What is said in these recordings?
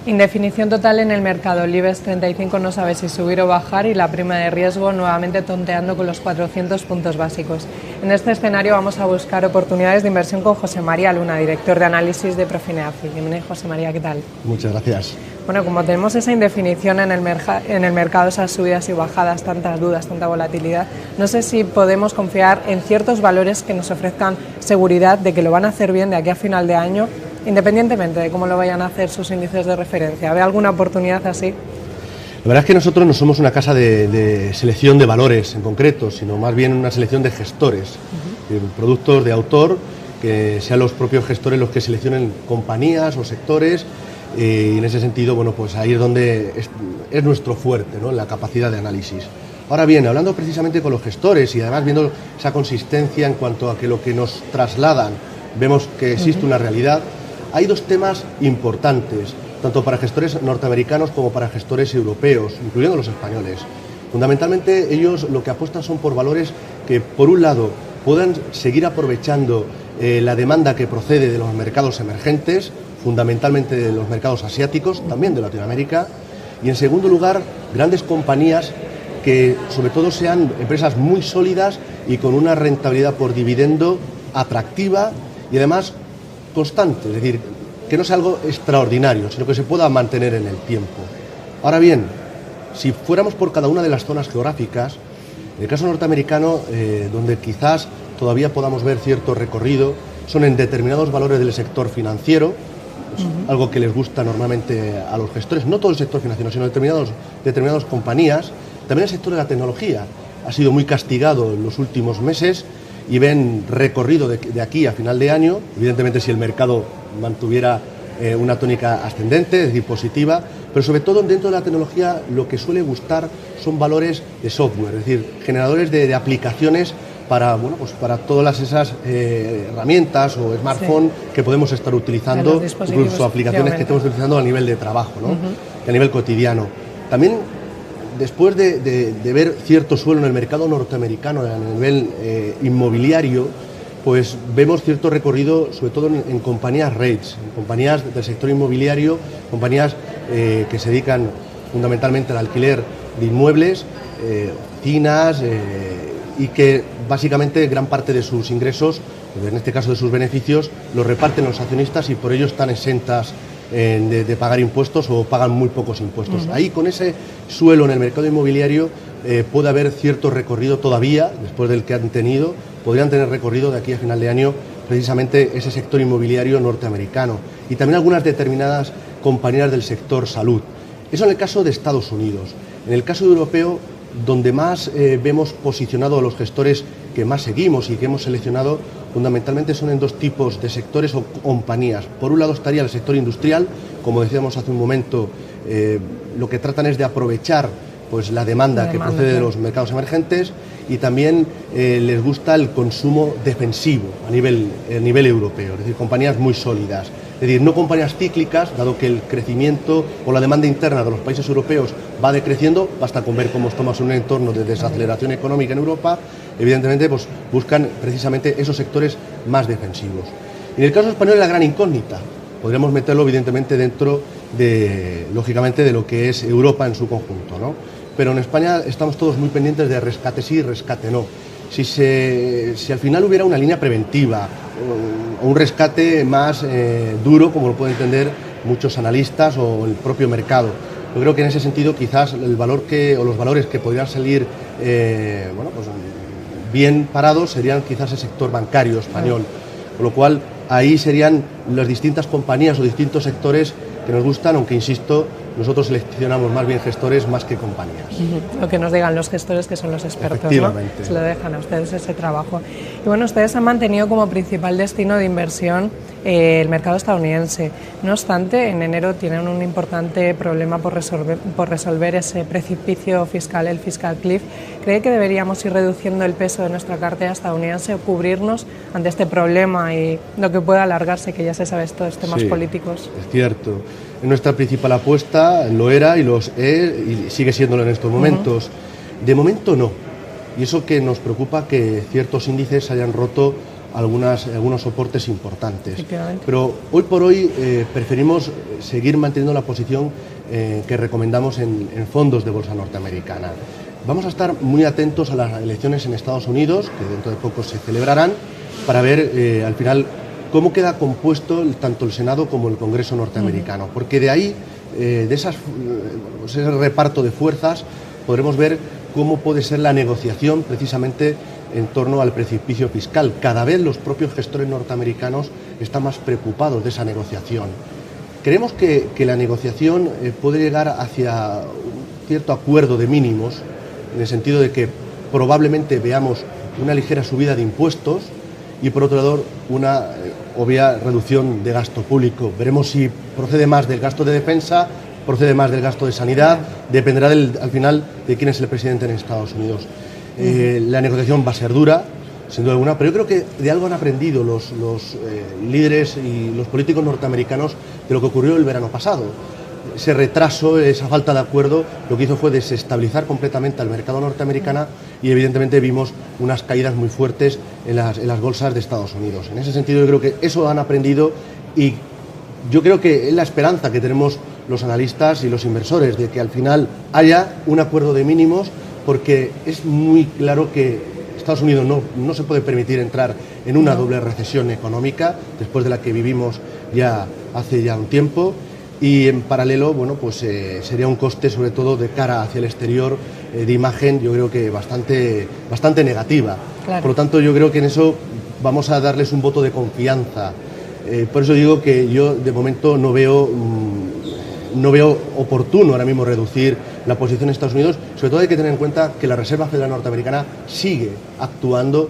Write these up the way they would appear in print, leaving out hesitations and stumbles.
Indefinición total en el mercado. El IBEX 35 no sabe si subir o bajar y la prima de riesgo nuevamente tonteando con los 400 puntos básicos. En este escenario vamos a buscar oportunidades de inversión con José María Luna, director de análisis de Profineafi. Bienvenido, José María, ¿qué tal? Muchas gracias. Bueno, como tenemos esa indefinición en el mercado, esas subidas y bajadas, tantas dudas, tanta volatilidad, no sé si podemos confiar en ciertos valores que nos ofrezcan seguridad de que lo van a hacer bien de aquí a final de año, independientemente de cómo lo vayan a hacer sus índices de referencia. ¿Ve alguna oportunidad así? La verdad es que nosotros no somos una casa de selección de valores en concreto, sino más bien una selección de gestores, productos de autor, que sean los propios gestores los que seleccionen compañías o sectores, y en ese sentido, bueno, pues ahí es donde es nuestro fuerte, ¿no?, la capacidad de análisis. Ahora bien, hablando precisamente con los gestores y además viendo esa consistencia en cuanto a que lo que nos trasladan, vemos que existe una realidad. Hay dos temas importantes, tanto para gestores norteamericanos como para gestores europeos, incluyendo los españoles. Fundamentalmente ellos lo que apuestan son por valores que, por un lado, puedan seguir aprovechando la demanda que procede de los mercados emergentes, fundamentalmente de los mercados asiáticos, también de Latinoamérica, y en segundo lugar, grandes compañías que sobre todo sean empresas muy sólidas y con una rentabilidad por dividendo atractiva y además constante, es decir, que no sea algo extraordinario, sino que se pueda mantener en el tiempo. Ahora bien, si fuéramos por cada una de las zonas geográficas, en el caso norteamericano, donde quizás todavía podamos ver cierto recorrido, son en determinados valores del sector financiero, algo que les gusta normalmente a los gestores, no todo el sector financiero, sino determinadas compañías. También el sector de la tecnología ha sido muy castigado en los últimos meses y ven recorrido de aquí a final de año, evidentemente si el mercado mantuviera una tónica ascendente, es decir, positiva, pero sobre todo dentro de la tecnología lo que suele gustar son valores de software, es decir, generadores de aplicaciones para, bueno, pues para todas esas herramientas o smartphones que podemos estar utilizando, incluso aplicaciones que estamos utilizando a nivel de trabajo, ¿no?, a nivel cotidiano. También, después de ver cierto suelo en el mercado norteamericano a nivel inmobiliario, pues vemos cierto recorrido, sobre todo en compañías REITs, en compañías del sector inmobiliario, compañías que se dedican fundamentalmente al alquiler de inmuebles, oficinas, y que básicamente gran parte de sus ingresos, en este caso de sus beneficios, los reparten los accionistas y por ello están exentas de pagar impuestos o pagan muy pocos impuestos. Ahí, con ese suelo en el mercado inmobiliario, puede haber cierto recorrido todavía, después del que han tenido, podrían tener recorrido de aquí a final de año precisamente ese sector inmobiliario norteamericano y también algunas determinadas compañías del sector salud. Eso en el caso de Estados Unidos. En el caso europeo, donde más vemos posicionado a los gestores que más seguimos y que hemos seleccionado, fundamentalmente son en dos tipos de sectores o compañías. Por un lado estaría el sector industrial, como decíamos hace un momento, lo que tratan es de aprovechar pues la demanda que procede de los mercados emergentes, y también les gusta el consumo defensivo a nivel europeo, es decir, compañías muy sólidas. Es decir, no compañías cíclicas, dado que el crecimiento o la demanda interna de los países europeos va decreciendo, basta con ver cómo estamos en un entorno de desaceleración económica en Europa, evidentemente pues buscan precisamente esos sectores más defensivos. En el caso español es la gran incógnita, podríamos meterlo evidentemente dentro de, lógicamente, de lo que es Europa en su conjunto, ¿no? Pero en España estamos todos muy pendientes de rescate sí, rescate no. Si al final hubiera una línea preventiva o un rescate más duro, como lo pueden entender muchos analistas o el propio mercado, yo creo que en ese sentido quizás el valor o los valores que podrían salir bueno, pues bien parados serían quizás el sector bancario español, con lo cual ahí serían las distintas compañías o distintos sectores que nos gustan, aunque insisto, nosotros seleccionamos más bien gestores más que compañías. Lo que nos digan los gestores, que son los expertos, efectivamente, ¿no? Se lo dejan a ustedes ese trabajo. Y bueno, ustedes han mantenido como principal destino de inversión el mercado estadounidense. No obstante, en enero tienen un importante problema por resolver ese precipicio fiscal, el fiscal cliff. ¿Cree que deberíamos ir reduciendo el peso de nuestra cartera estadounidense o cubrirnos ante este problema y lo que pueda alargarse, que ya se sabe estos temas políticos? Es cierto. Nuestra principal apuesta lo era y sigue siéndolo en estos momentos. De momento no. Y eso que nos preocupa, que ciertos índices hayan roto algunos soportes importantes. Pero hoy por hoy preferimos seguir manteniendo la posición que recomendamos en fondos de bolsa norteamericana. Vamos a estar muy atentos a las elecciones en Estados Unidos, que dentro de poco se celebrarán, para ver al final cómo queda compuesto tanto el Senado como el Congreso norteamericano, porque de ahí, ese reparto de fuerzas, podremos ver cómo puede ser la negociación precisamente en torno al precipicio fiscal. Cada vez los propios gestores norteamericanos están más preocupados de esa negociación. Creemos que la negociación puede llegar hacia un cierto acuerdo de mínimos, en el sentido de que probablemente veamos una ligera subida de impuestos y, por otro lado, una obvia reducción de gasto público. Veremos si procede más del gasto de defensa, procede más del gasto de sanidad, dependerá al final de quién es el presidente en Estados Unidos. La negociación va a ser dura, sin duda alguna, pero yo creo que de algo han aprendido los líderes y los políticos norteamericanos de lo que ocurrió el verano pasado. Ese retraso, esa falta de acuerdo, lo que hizo fue desestabilizar completamente al mercado norteamericano y evidentemente vimos unas caídas muy fuertes en las bolsas de Estados Unidos. En ese sentido yo creo que eso han aprendido y yo creo que es la esperanza que tenemos los analistas y los inversores de que al final haya un acuerdo de mínimos, porque es muy claro que Estados Unidos no se puede permitir entrar en una doble recesión económica después de la que vivimos ya hace ya un tiempo. Y en paralelo, bueno, pues sería un coste, sobre todo de cara hacia el exterior, de imagen, yo creo que bastante negativa. Claro. Por lo tanto, yo creo que en eso vamos a darles un voto de confianza. Por eso digo que yo, de momento, no veo oportuno ahora mismo reducir la posición de Estados Unidos. Sobre todo hay que tener en cuenta que la Reserva Federal norteamericana sigue actuando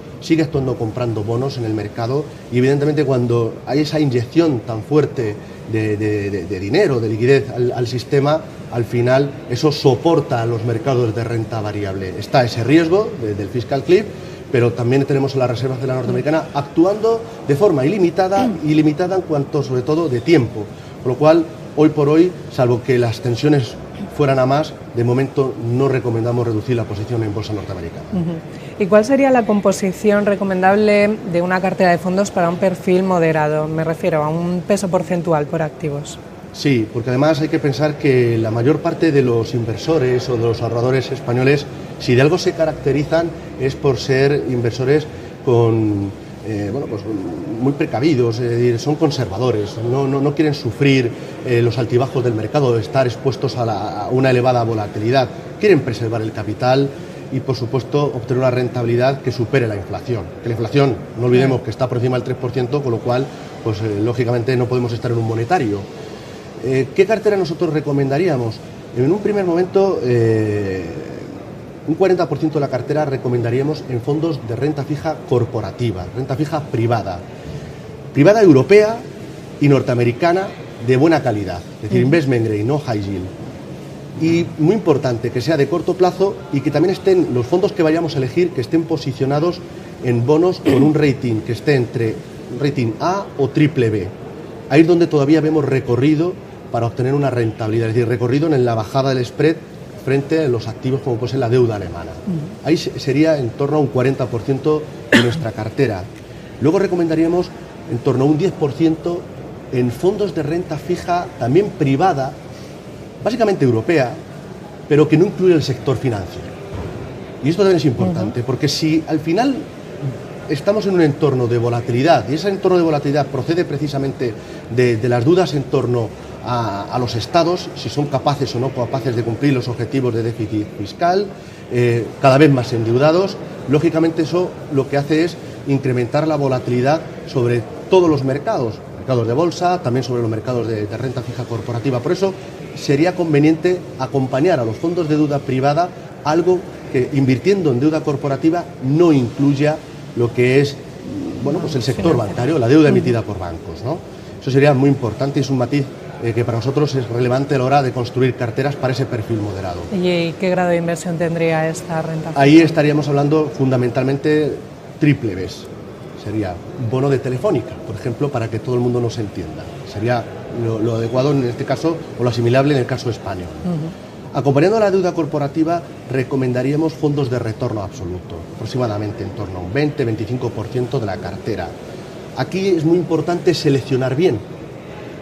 comprando bonos en el mercado, y evidentemente cuando hay esa inyección tan fuerte de dinero, de liquidez al sistema, al final eso soporta a los mercados de renta variable. Está ese riesgo del fiscal cliff, pero también tenemos a la Reserva Federal norteamericana actuando de forma ilimitada en cuanto, sobre todo, de tiempo. Con lo cual, hoy por hoy, salvo que las tensiones fueran a más, de momento no recomendamos reducir la posición en bolsa norteamericana. ¿Y cuál sería la composición recomendable de una cartera de fondos para un perfil moderado? Me refiero a un peso porcentual por activos. Sí, porque además hay que pensar que la mayor parte de los inversores o de los ahorradores españoles, si de algo se caracterizan, es por ser inversores con pues muy precavidos, es decir, son conservadores, no quieren sufrir los altibajos del mercado, estar expuestos a una elevada volatilidad, quieren preservar el capital y, por supuesto, obtener una rentabilidad que supere la inflación. Que la inflación, no olvidemos que está por encima del 3%, con lo cual, pues lógicamente no podemos estar en un monetario. ¿Qué cartera nosotros recomendaríamos? En un primer momento, un 40% de la cartera recomendaríamos en fondos de renta fija corporativa, renta fija privada europea y norteamericana de buena calidad, es decir, investment grade, no high yield. Y muy importante, que sea de corto plazo y que también estén los fondos que vayamos a elegir, que estén posicionados en bonos con un rating que esté entre rating A o triple B. Ahí es donde todavía vemos recorrido para obtener una rentabilidad, es decir, recorrido en la bajada del spread frente a los activos como puede ser la deuda alemana. Ahí sería en torno a un 40% de nuestra cartera. Luego recomendaríamos en torno a un 10% en fondos de renta fija también privada, básicamente europea, pero que no incluye el sector financiero. Y esto también es importante, porque si al final estamos en un entorno de volatilidad, y ese entorno de volatilidad procede precisamente de las dudas en torno a los estados, si son capaces o no capaces de cumplir los objetivos de déficit fiscal, cada vez más endeudados, lógicamente eso lo que hace es incrementar la volatilidad sobre todos los mercados de bolsa, también sobre los mercados de renta fija corporativa. Por eso sería conveniente acompañar a los fondos de deuda privada algo que, invirtiendo en deuda corporativa, no incluya lo que es pues el sector bancario, la deuda emitida por bancos, ¿no? Eso sería muy importante y es un matiz que para nosotros es relevante a la hora de construir carteras para ese perfil moderado. ¿Y qué grado de inversión tendría esta renta fija? Ahí estaríamos hablando fundamentalmente triple Bs. Sería bono de Telefónica, por ejemplo, para que todo el mundo nos entienda. Sería lo adecuado en este caso o lo asimilable en el caso español. Acompañando a la deuda corporativa, recomendaríamos fondos de retorno absoluto, aproximadamente en torno a un 20-25% de la cartera. Aquí es muy importante seleccionar bien,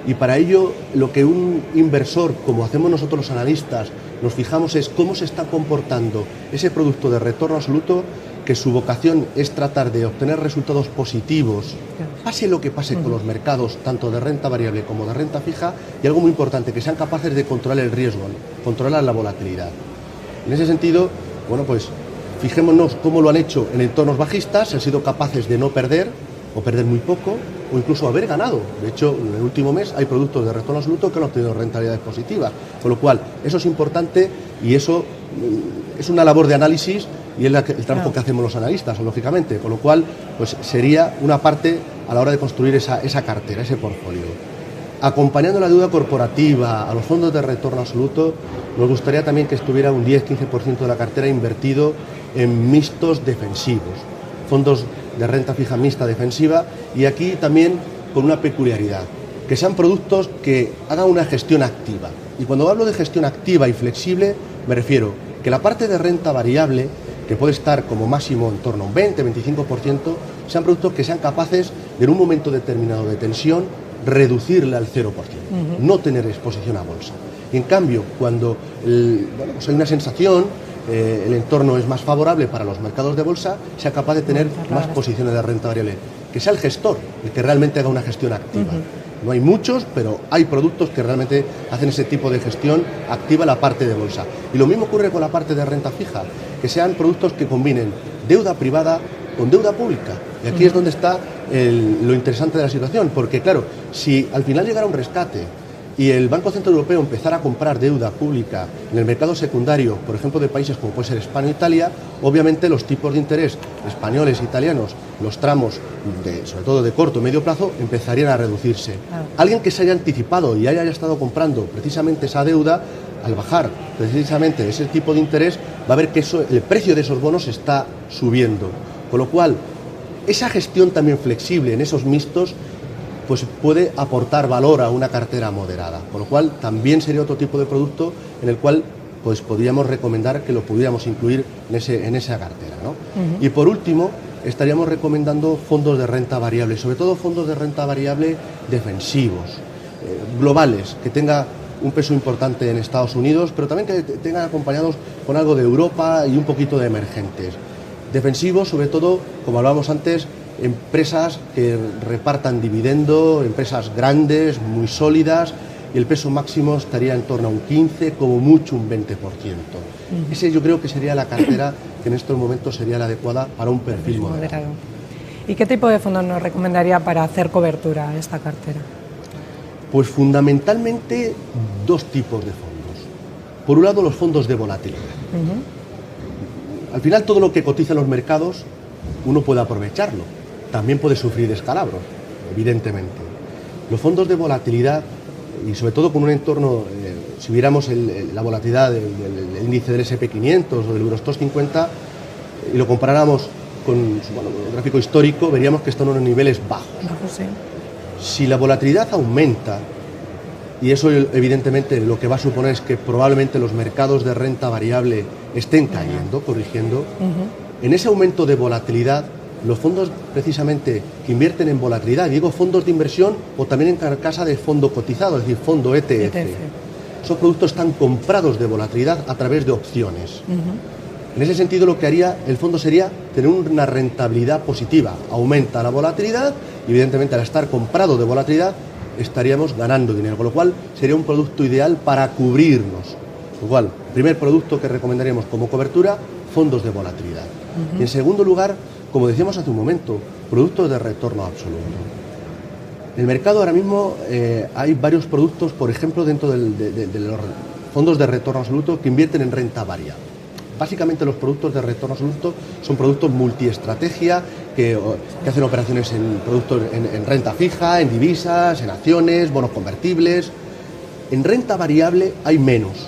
y para ello lo que un inversor, como hacemos nosotros los analistas, nos fijamos es cómo se está comportando ese producto de retorno absoluto, que su vocación es tratar de obtener resultados positivos, pase lo que pase con los mercados, tanto de renta variable como de renta fija, y algo muy importante, que sean capaces de controlar el riesgo, controlar la volatilidad. En ese sentido, bueno, pues fijémonos cómo lo han hecho en entornos bajistas, han sido capaces de no perder, o perder muy poco, o incluso haber ganado. De hecho, en el último mes hay productos de retorno absoluto que han obtenido rentabilidades positivas, con lo cual eso es importante y eso es una labor de análisis y es el trabajo que hacemos los analistas, lógicamente, con lo cual pues sería una parte a la hora de construir esa cartera, ese portfolio. Acompañando la deuda corporativa a los fondos de retorno absoluto, nos gustaría también que estuviera un 10-15% de la cartera invertido en mixtos defensivos, fondos de renta fija mixta defensiva, y aquí también con una peculiaridad, que sean productos que hagan una gestión activa. Y cuando hablo de gestión activa y flexible, me refiero que la parte de renta variable, que puede estar como máximo en torno a un 20-25%, sean productos que sean capaces de, en un momento determinado de tensión, reducirla al 0%, no tener exposición a bolsa. En cambio, cuando pues hay una sensación, el entorno es más favorable para los mercados de bolsa, sea capaz de tener más posiciones de renta variable, que sea el gestor el que realmente haga una gestión activa. No hay muchos, pero hay productos que realmente hacen ese tipo de gestión activa la parte de bolsa. Y lo mismo ocurre con la parte de renta fija, que sean productos que combinen deuda privada con deuda pública. Y aquí es donde está lo interesante de la situación, porque claro, si al final llegara un rescate y el Banco Central Europeo empezara a comprar deuda pública en el mercado secundario, por ejemplo, de países como puede ser España o Italia, obviamente los tipos de interés españoles e italianos, los tramos, sobre todo de corto o medio plazo, empezarían a reducirse. Alguien que se haya anticipado y haya estado comprando precisamente esa deuda, al bajar precisamente ese tipo de interés, va a ver que el precio de esos bonos está subiendo. Con lo cual, esa gestión también flexible en esos mixtos pues puede aportar valor a una cartera moderada, con lo cual también sería otro tipo de producto en el cual pues podríamos recomendar que lo pudiéramos incluir en esa cartera, ¿no? Y por último, estaríamos recomendando fondos de renta variable, sobre todo fondos de renta variable defensivos, globales, que tenga un peso importante en Estados Unidos, pero también que tengan acompañados con algo de Europa y un poquito de emergentes. Defensivos, sobre todo, como hablábamos antes, empresas que repartan dividendo, empresas grandes, muy sólidas, y el peso máximo estaría en torno a un 15%, como mucho un 20%. Ese yo creo que sería la cartera que en estos momentos sería la adecuada para un perfil moderado. ¿Y qué tipo de fondos nos recomendaría para hacer cobertura a esta cartera? Pues fundamentalmente dos tipos de fondos. Por un lado, los fondos de volatilidad. Al final, todo lo que cotiza en los mercados, uno puede aprovecharlo. También puede sufrir descalabros, evidentemente. Los fondos de volatilidad, y sobre todo con un entorno, si viéramos la volatilidad del índice del S&P 500 o del Eurostoxx 50, y lo comparáramos con un gráfico histórico, veríamos que están en unos niveles bajos. Sí. Si la volatilidad aumenta, y eso evidentemente lo que va a suponer es que probablemente los mercados de renta variable estén cayendo, corrigiendo, en ese aumento de volatilidad, los fondos precisamente que invierten en volatilidad, digo fondos de inversión o también en carcasa de fondo cotizado, es decir, fondo ETF. Esos productos están comprados de volatilidad a través de opciones. En ese sentido, lo que haría el fondo sería tener una rentabilidad positiva. Aumenta la volatilidad y evidentemente al estar comprado de volatilidad estaríamos ganando dinero, con lo cual sería un producto ideal para cubrirnos. Con lo cual, primer producto que recomendaríamos como cobertura, fondos de volatilidad. Y en segundo lugar, como decíamos hace un momento, productos de retorno absoluto. En el mercado ahora mismo hay varios productos, por ejemplo, dentro de los fondos de retorno absoluto que invierten en renta variable. Básicamente los productos de retorno absoluto son productos multiestrategia que hacen operaciones en renta fija, en divisas, en acciones, bonos convertibles. En renta variable hay menos.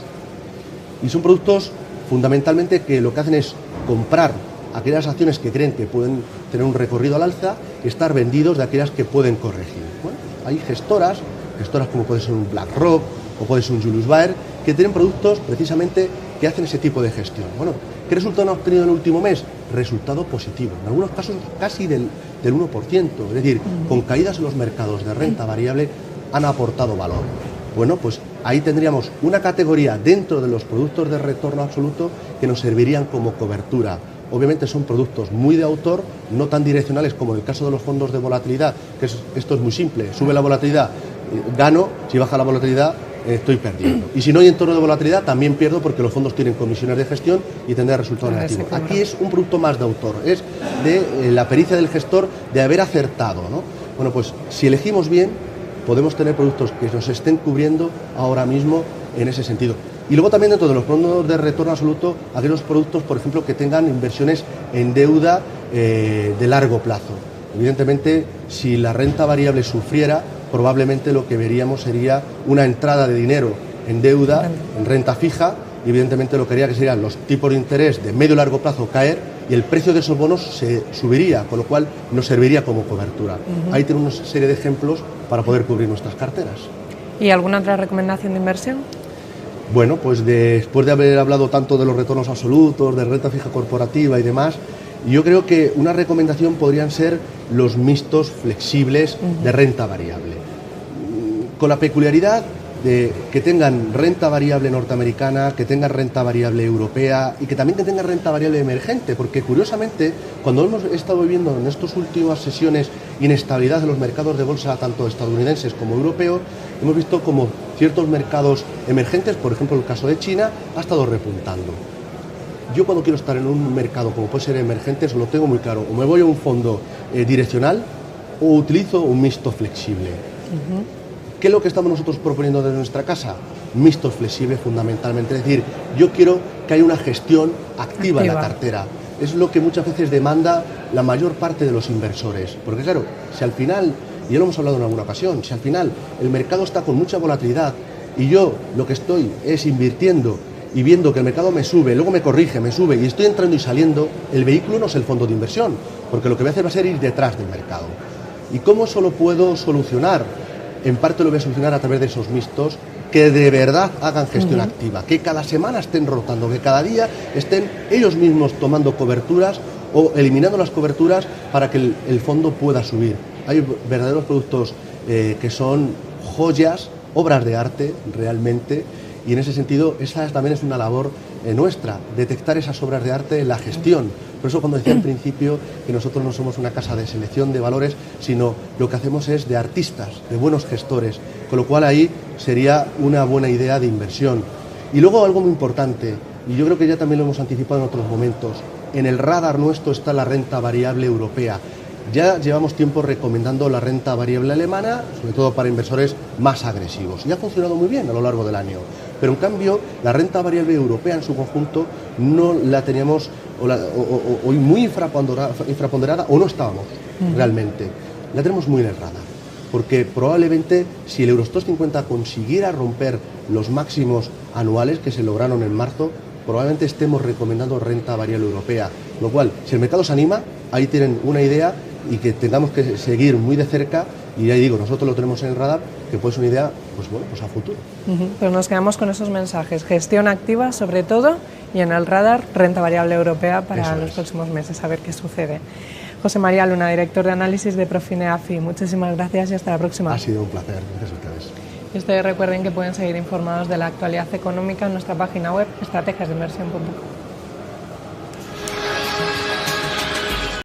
Y son productos fundamentalmente que lo que hacen es comprar aquellas acciones que creen que pueden tener un recorrido al alza y estar vendidos de aquellas que pueden corregir. Bueno, hay gestoras como puede ser un BlackRock o puede ser un Julius Baer, que tienen productos precisamente que hacen ese tipo de gestión. Bueno, ¿qué resultado han obtenido en el último mes? Resultado positivo, en algunos casos casi del 1%, es decir, con caídas en los mercados de renta variable han aportado valor. Bueno, pues ahí tendríamos una categoría dentro de los productos de retorno absoluto que nos servirían como cobertura. Obviamente son productos muy de autor, no tan direccionales como en el caso de los fondos de volatilidad, que esto es muy simple, sube la volatilidad, gano, si baja la volatilidad, estoy perdiendo. Y si no hay entorno de volatilidad, también pierdo porque los fondos tienen comisiones de gestión y tendrá resultado negativo. Aquí es un producto más de autor, es de la pericia del gestor de haber acertado, ¿no? Bueno, pues si elegimos bien, podemos tener productos que nos estén cubriendo ahora mismo en ese sentido. Y luego también dentro de los fondos de retorno absoluto, aquellos productos, por ejemplo, que tengan inversiones en deuda de largo plazo. Evidentemente, si la renta variable sufriera, probablemente lo que veríamos sería una entrada de dinero en deuda, en renta fija, y evidentemente lo que haría que serían los tipos de interés de medio y largo plazo caer y el precio de esos bonos se subiría, con lo cual nos serviría como cobertura. Ahí tenemos una serie de ejemplos para poder cubrir nuestras carteras. ¿Y alguna otra recomendación de inversión? Bueno, pues después de haber hablado tanto de los retornos absolutos, de renta fija corporativa y demás, yo creo que una recomendación podrían ser los mixtos flexibles de renta variable. Con la peculiaridad de que tengan renta variable norteamericana, que tengan renta variable europea y que también que tengan renta variable emergente, porque curiosamente cuando hemos estado viviendo en estas últimas sesiones inestabilidad en los mercados de bolsa tanto estadounidenses como europeos, hemos visto como ciertos mercados emergentes, por ejemplo el caso de China, ha estado repuntando. Yo cuando quiero estar en un mercado como puede ser emergente, eso lo tengo muy claro, o me voy a un fondo direccional o utilizo un mixto flexible. ¿Qué es lo que estamos nosotros proponiendo desde nuestra casa? Mixtos flexibles fundamentalmente, es decir, yo quiero que haya una gestión activa en la cartera. Es lo que muchas veces demanda la mayor parte de los inversores, porque claro, si al final, y ya lo hemos hablado en alguna ocasión, si al final el mercado está con mucha volatilidad y yo lo que estoy es invirtiendo y viendo que el mercado me sube, luego me corrige, me sube y estoy entrando y saliendo, el vehículo no es el fondo de inversión, porque lo que voy a hacer va a ser ir detrás del mercado. ¿Y cómo eso lo puedo solucionar? En parte lo voy a solucionar a través de esos mixtos que de verdad hagan gestión activa, que cada semana estén rotando, que cada día estén ellos mismos tomando coberturas o eliminando las coberturas para que el fondo pueda subir. Hay verdaderos productos que son joyas, obras de arte realmente, y en ese sentido esa también es una labor nuestra, detectar esas obras de arte en la gestión. Por eso cuando decía al principio que nosotros no somos una casa de selección de valores, sino lo que hacemos es de artistas, de buenos gestores, con lo cual ahí sería una buena idea de inversión. Y luego algo muy importante, y yo creo que ya también lo hemos anticipado en otros momentos, en el radar nuestro está la renta variable europea. Ya llevamos tiempo recomendando la renta variable alemana, sobre todo para inversores más agresivos, y ha funcionado muy bien a lo largo del año. Pero en cambio, la renta variable europea en su conjunto no la teníamos o muy infraponderada o no estábamos realmente. La tenemos muy en el radar, porque probablemente si el Eurostoxx 50 consiguiera romper los máximos anuales que se lograron en marzo, probablemente estemos recomendando renta variable europea. Lo cual, si el mercado se anima, ahí tienen una idea y que tengamos que seguir muy de cerca. Y ahí digo, nosotros lo tenemos en el radar, que puede ser una idea, pues bueno, pues a futuro. Pues nos quedamos con esos mensajes, gestión activa sobre todo, y en el radar, renta variable europea para los próximos meses, a ver qué sucede. José María Luna, director de análisis de Profineafi, muchísimas gracias y hasta la próxima. Ha sido un placer, gracias a ustedes. Y ustedes recuerden que pueden seguir informados de la actualidad económica en nuestra página web estrategiasdeinversión.com.